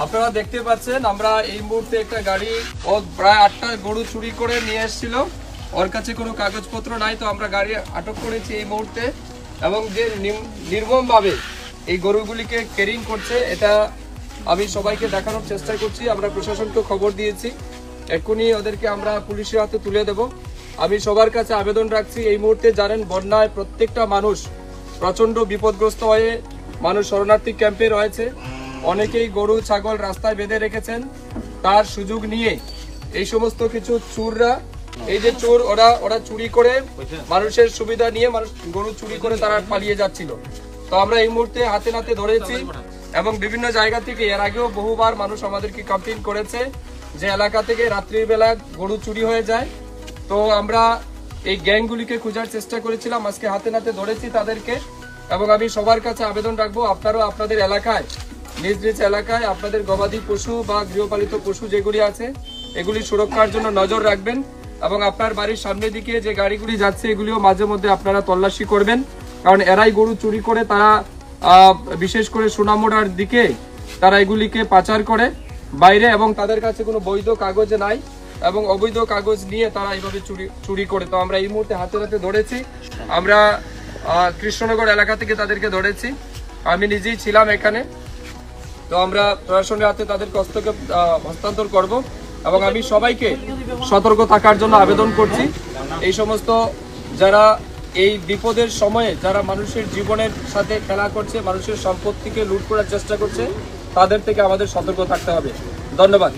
আপনারা দেখতে পাচ্ছেন আমরা এই মুহূর্তে একটা গাড়ি ও প্রায় 8টা গরু চুরি করে নিয়ে এসেছিল। ওর কাছে কোনো কাগজপত্র নাই, তো আমরা গাড়ি আটক করেছি এই মুহূর্তে। এবং যে নির্মমভাবে এই গরুগুলিকে ক্যারিং করছে, এটা আমি সবাইকে দেখানোর চেষ্টা করছি। আমরা প্রশাসনকে খবর দিয়েছি, এক্ষুনি ওদেরকে আমরা পুলিশের হাতে তুলে দেব। আমি সবার কাছে আবেদন রাখছি, এই মুহূর্তে জানেন বন্যায় প্রত্যেকটা মানুষ প্রচণ্ড বিপদগ্রস্ত হয়ে মানুষ শরণার্থী ক্যাম্পে রয়েছে। অনেকেই গরু ছাগল রাস্তায় বেঁধে রেখেছেন। তার সুযোগ নিয়ে এই সমস্ত কিছু চোররা, এই যে চোর, ওরা চুরি করে মানুষের সুবিধা নিয়ে মানুষ গরু চুরি করে তারা পালিয়ে যাচ্ছিল। তো আমরা এই মুহূর্তে হাতে নাতে ধরেছি এবং বিভিন্ন জায়গা থেকে এর আগেও বহুবার মানুষ আমাদেরকে কমপ্লেইন করেছে যে এলাকা থেকে রাত্রির বেলা গরু চুরি হয়ে যায়। তো আমরা এই গ্যাংগুলিকে খোঁজার চেষ্টা করেছিলাম, আজকে হাতে নাতে ধরেছি তাদেরকে। এবং আমি সবার কাছে আবেদন রাখবো, আপনারাও আপনাদের এলাকায়, নিজ নিজ এলাকায় আপনাদের গবাদি পশু বা গৃহপালিত পশু যেগুলি আছে এগুলি সুরক্ষার জন্য নজর রাখবেন। এবং আপনার বাড়ির সামনের দিকে যে গাড়িগুলি যাচ্ছে এগুলিও মাঝে মধ্যে আপনারা তল্লাশি করবেন, কারণ এরাই গরু চুরি করে, তারা বিশেষ করে সোনামুড়ার দিকে তারা এগুলিকে পাচার করে বাইরে, এবং তাদের কাছে কোনো বৈধ কাগজ নাই এবং অবৈধ কাগজ নিয়ে তারা এইভাবে চুরি করে। তো আমরা এই মুহূর্তে হাতে হাতে ধরেছি, আমরা কৃষ্ণনগর এলাকা থেকে তাদেরকে ধরেছি, আমি নিজেই ছিলাম এখানে। তো আমরা প্রশাসনের হাতে তাদেরকে হস্তান্তর করব। এবং আমি সবাইকে সতর্ক থাকার জন্য আবেদন করছি। এই সমস্ত যারা এই বিপদের সময়ে যারা মানুষের জীবনের সাথে খেলা করছে, মানুষের সম্পত্তিকে লুট করার চেষ্টা করছে, তাদের থেকে আমাদের সতর্ক থাকতে হবে। ধন্যবাদ।